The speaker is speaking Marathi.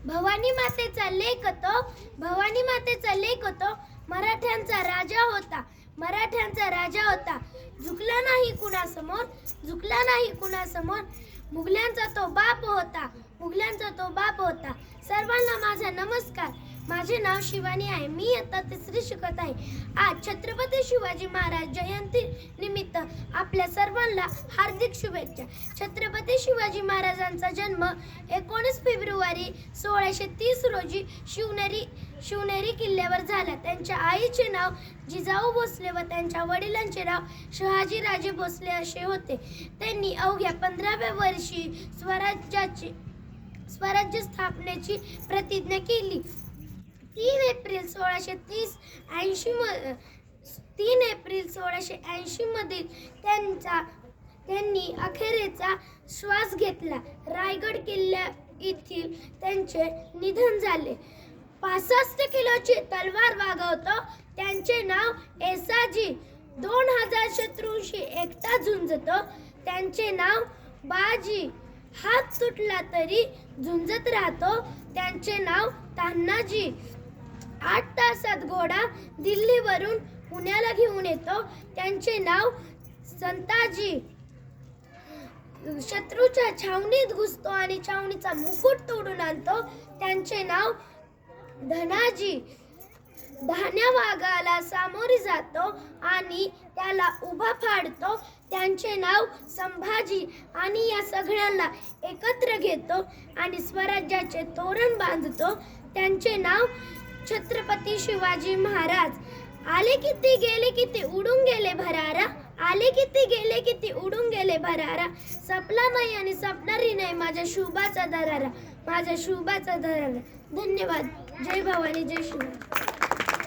भवानी मातेचा लेख तो, भवानी मातेचा लेख तो, मराठ्यांचा राजा होता, मराठ्यांचा राजा होता. झुकला नाही कुणासमोर, झुकला नाही कुणासमोर. मुघलांचा तो बाप होता, मुघलांचा तो बाप होता. सर्वांना माझा नमस्कार. माझे नाव शिवानी आहे. मी इयत्ता 3री शिकत आहे. आज छत्रपती शिवाजी महाराज जयंती निमित्त आपल्या सर्वांना हार्दिक शुभेच्छा. छत्रपती शिवाजी महाराजांचा जन्म 19 फेब्रुवारी 1630 रोजी शिवनेरी किल्ल्यावर झाला. त्यांच्या आईचे नाव जिजाऊ भोसले व त्यांच्या वडिलांचे नाव शहाजीराजे भोसले असे होते. त्यांनी अवघ्या 15व्या वर्षी स्वराज्य स्थापनेची प्रतिज्ञा केली. 3 एप्रिल 1680 मध्ये त्यांनी अखेरचा श्वास घेतला. रायगड किल्ला येथील त्यांचे निधन झाले. 65 किलोची तलवार वागवतो त्यांचे नाव येसाजी. 2000 शत्रूंशी एकटा झुंजतो त्यांचे नाव बाजी. हात तुटला तरी झुंजत राहतो त्यांचे नाव तान्हाजी. 8 तासात घोडा दिल्लीवरून पुण्याला घेऊन येतो त्यांचे नाव संताजी. शत्रूच्या छावणीत घुसतो आणि छावणीचा मुकुट तोडून आणतो त्यांचे नाव धनाजी. धान्या वाघाला सामोरी जातो आणि त्याला उभा फाडतो त्यांचे नाव संभाजी. आणि या सगळ्यांना एकत्र घेतो आणि स्वराज्याचे तोरण बांधतो त्यांचे नाव छत्रपती शिवाजी महाराज. आले किती गेले किती उडून गेले भरारा, आले किती गेले किती उडून गेले भरारा. सपला नाही आणि सपणारी नाही माझ्या शुभाचा दरारा, माझ्या शुभाचा दरारा. धन्यवाद. जय भवानी, जय शिवराय.